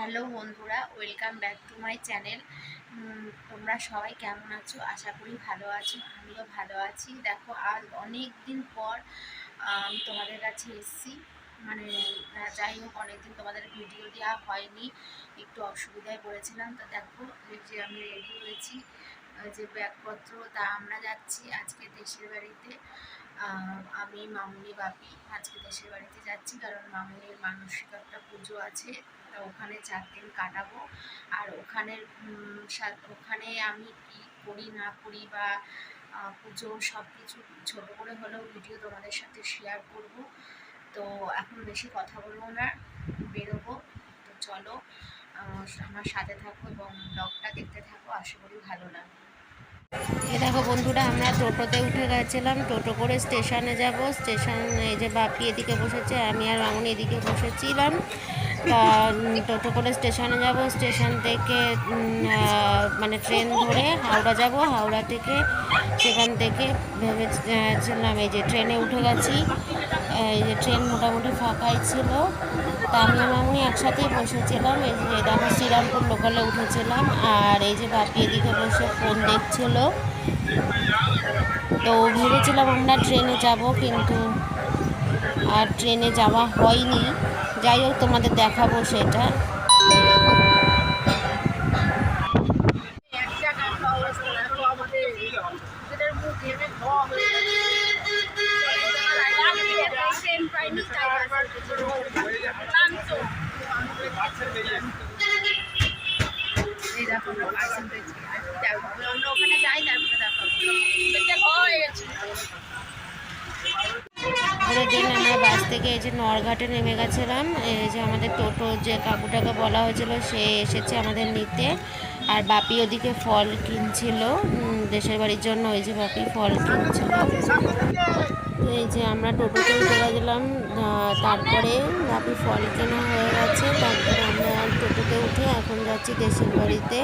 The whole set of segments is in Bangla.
হ্যালো বন্ধুরা, welcome back to my channel. তোমরা সবাই কেমন আছো? আশা করি ভালো আছো। আমিও ভালো আছি। দেখো, আজ অনেক দিন পর আমি তোমাদের কাছে এসেছি। মানে যাই হোক, অনেকদিন তোমাদের ভিডিও দেওয়া হয়নি, একটু অসুবিধায় পড়েছিলাম। তো দেখো, এই যে আমি রেডি হয়েছি, যে ব্যাগপত্র, তা আমরা যাচ্ছি আজকে দেশের বাড়িতে। আমি মামুনি বাপি আজকে দেশের বাড়িতে যাচ্ছি, কারণ মামুনির মানসিক একটা পুজো আছে। ওখানে 4 দিন কাটাবো। আর ওখানে আমি কি করি না করি বা পুজো সব কিছু ছোটো করে হলেও ভিডিও তোমাদের সাথে শেয়ার করব। তো এখন বেশি কথা বলবো না, বেরোবো। তো চলো, আমার সাথে থাকো এবং ব্লগটা দেখতে থাকো, আশা করি ভালো লাগবে। এ দেখো বন্ধুরা, আমরা টোটোতে উঠে গেছিলাম। টোটো করে স্টেশনে যাব। স্টেশন, এই যে বাপি এদিকে বসেছে, আমি আর মামুনি এদিকে বসেছিলাম। তা টোটো করে স্টেশনে যাব। স্টেশন থেকে মানে ট্রেন ধরে হাওড়া যাব। হাওড়া থেকে সেখান থেকে ভেবেছিলাম, এই যে ট্রেনে উঠে গেছি। এই যে ট্রেন মোটামুটি ফাঁকাই ছিল। তা আমি আর মামুনি একসাথেই বসেছিলাম। এই যে দেখো, শ্রীরামপুর লোকালে উঠেছিলাম। আর এই যে বাপি এদিকে বসে ফোন দেখছিল। তো ভেবেছিলাম আমরা ট্রেনে যাব, কিন্তু আর ট্রেনে যাওয়া হয়নি। যাই হোক, তোমাদের দেখাবো সেটা। এই দেখো, আমরা পার্সেন্টেজ আমরা ওখানে যাই, তারপরে দেখো হয়ে গেছে। পরের দিন আমরা বাস থেকে এই যে নরঘাটে নেমে গেছিলাম। এই যে আমাদের টোটো যে কাকুটাকে বলা হয়েছিল, সে এসেছে আমাদের নিতে। আর বাপি ওদিকে ফল কিনছিল দেশের বাড়ির জন্য। ওই যে বাপি ফল কিনছিল। এই যে আমরা টোটোতে উঠে গেছিলাম। তারপরে বাপি ফল কেনা হয়ে গেছে। তারপরে আমরা টোটোতে উঠে এখন যাচ্ছি দেশের বাড়িতে।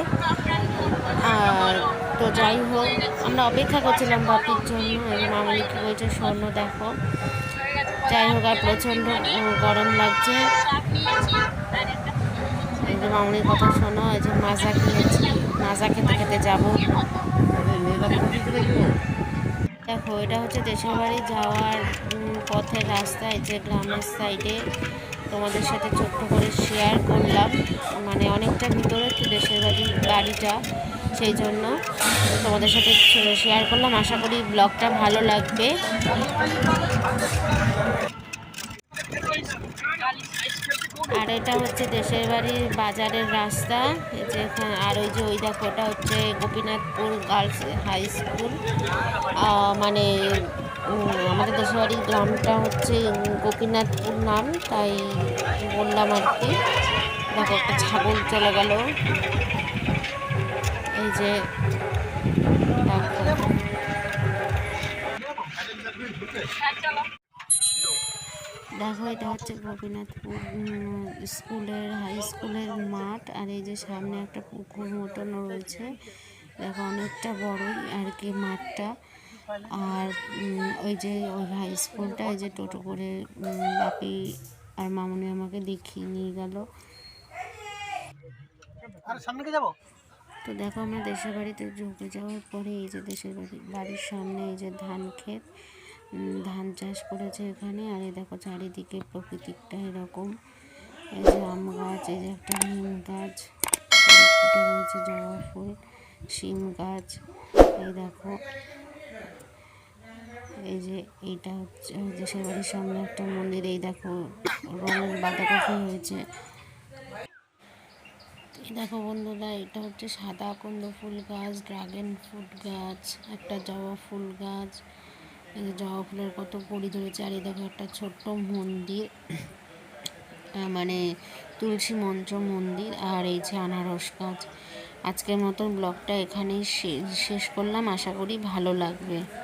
আর তো যাই হোক, আমরা অপেক্ষা করছিলাম বাপির জন্য। মামনি কি বলছে শোনো, দেখো। যাই হোক, আর প্রচণ্ড গরম লাগছে। এই যে মামনির কথা শোনো। এই যে মাজা কিনেছি, মাজা খেতে খেতে যাবো। দেখো, এটা হচ্ছে দেশের বাড়ি যাওয়ার পথের রাস্তা। এই যে গ্রামের সাইডে তোমাদের সাথে ছোট্ট করে শেয়ার করলাম। মানে অনেকটা ভিতরে তো দেশের বাড়িটা, সেই জন্য তোমাদের সাথে শেয়ার করলাম। আশা করি ব্লগটা ভালো লাগবে। আর এটা হচ্ছে দেশের বাড়ির বাজারের রাস্তা। এই যে আর ওই যে ওই দেখো, ওটা হচ্ছে গোপীনাথপুর গার্লস হাই স্কুল। মানে আমাদের দেশের বাড়ির গ্রামটা হচ্ছে গোপীনাথপুর নাম, তাই বললাম আর কি। দেখো, একটা ছাগল চলে গেল। এই যে দেখো, এটা হচ্ছে গোপীনাথপুর হাই স্কুলের মাঠ। আর এই যে সামনে একটা পুকুর মতনও রয়েছে। দেখো, অনেকটা বড়ই আর কি মাঠটা। আর ওই যে ওই হাই স্কুলটা, এই যে টোটো করে বাপি আর মামুনি আমাকে দেখিয়ে নিয়ে গেল। তো দেখো, আমরা দেশের বাড়িতে ঢুকে যাওয়ার পরে এই যে দেশের বাড়ির সামনে এই যে ধান ক্ষেত, ধান চাষ করেছে এখানে। আর এই দেখো, চারিদিকে প্রকৃতিকটা এরকম। এই যে আম গাছ, এই যে একটা নিম গাছ, ফুটে রয়েছে জবা ফুল, শিম গাছ। এই দেখো, এই যে এইটা হচ্ছে দেশের বাড়ির সামনে একটা মন্দির। এই দেখো, রঙের বাঁধাকপি হয়েছে। দেখো বন্ধুরা, এটা হচ্ছে সাদা কুন্দ ফুল গাছ, ড্রাগন ফ্রুট গাছ, একটা জবা ফুল গাছ। এই যে জবা ফুলের কত কড়ি ধরেছে। আর এই দেখো, একটা ছোট্ট মন্দির, মানে তুলসী মন্ত্র মন্দির। আর এই যে আনারস গাছ। আজকের মতন ব্লগটা এখানেই শেষ করলাম। আশা করি ভালো লাগবে।